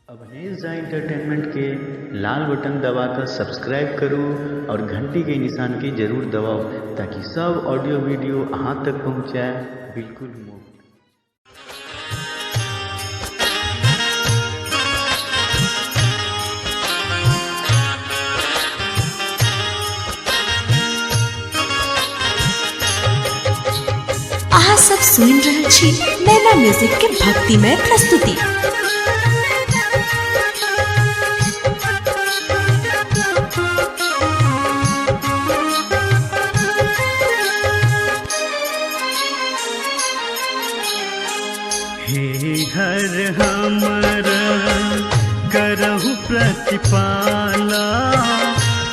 Avnish entertainment के लाल button दबाकर subscribe करो और घंटी के निशान की जरूर दबाओ ताकि सब ऑडियो वीडियो यहाँ तक पहुँचाए बिल्कुल मुफ्त। अहाँ सब सुनि रहल छी नैना म्यूजिक के भक्तिमय प्रस्तुति। हे हर हमर करहु प्रतिपाला,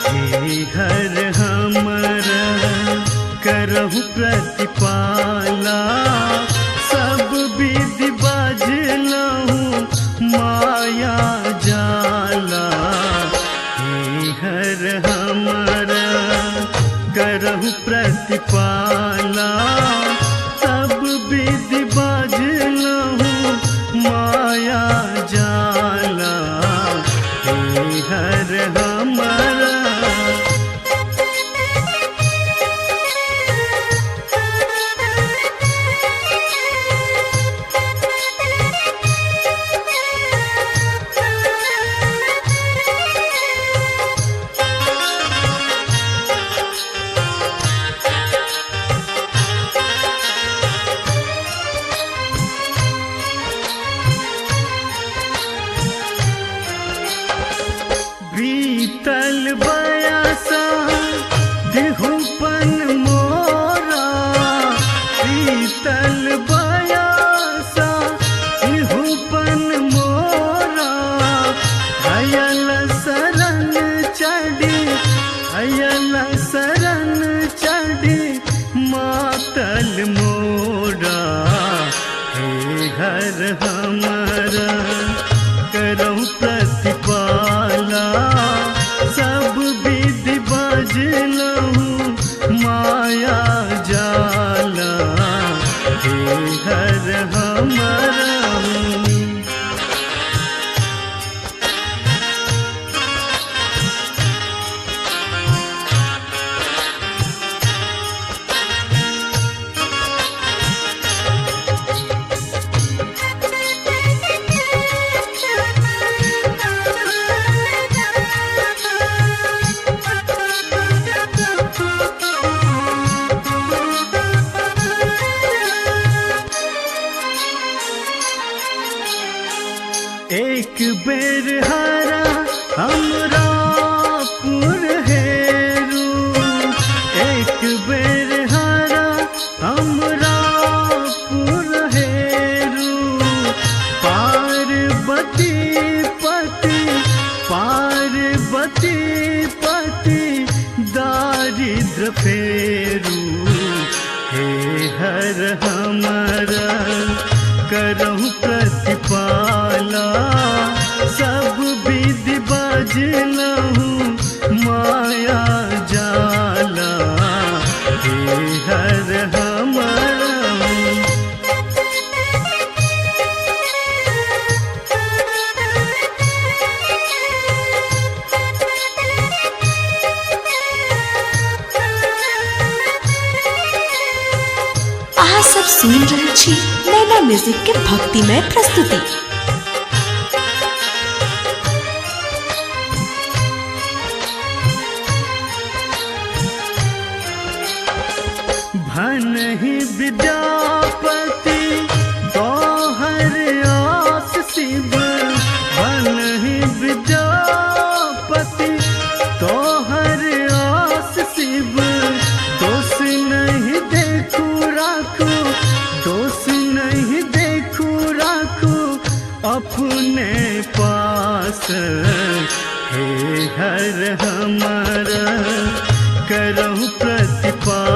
हे हर हमर करहु प्रतिपाला, सब विधि बाजलहु माया जाला। हे हर हमर करहु प्रतिपाला, सब विधि बाजलहु माया जाला। हे हर हमर बीतल बयासा देहुपन मोरा, बीतल बयासा देहुपन मोरा, अयल शरण चढ़ी, अयल शरण चढ़ी मातल मोरा। हे हर हमर करहु प्रतिपाला, सब विधि बाजलहु माया जाला। हे हर हमर एक बेर हरा हमरा पुर हेरू, एक बेर हरा हमरा पुर हेरू, पार्वती पति, पार्वती पति दारिद्र फेरू। हे हर हमर करहु प्रतिपाला, सब विधि बाजलहु माया जाला। हे हर हमर अहाँ सब सुनि रहल छी नैना म्यूजिक के भक्तिमय प्रस्तुति। भनहि विद्यापति तोहर आस शिव, भनहि विद्यापति तोहर आस शिव, दोष नहीं देखू राखू, दोष नहीं देखू राखू अपने पास। हे हर हमर करहु प्रतिपाला,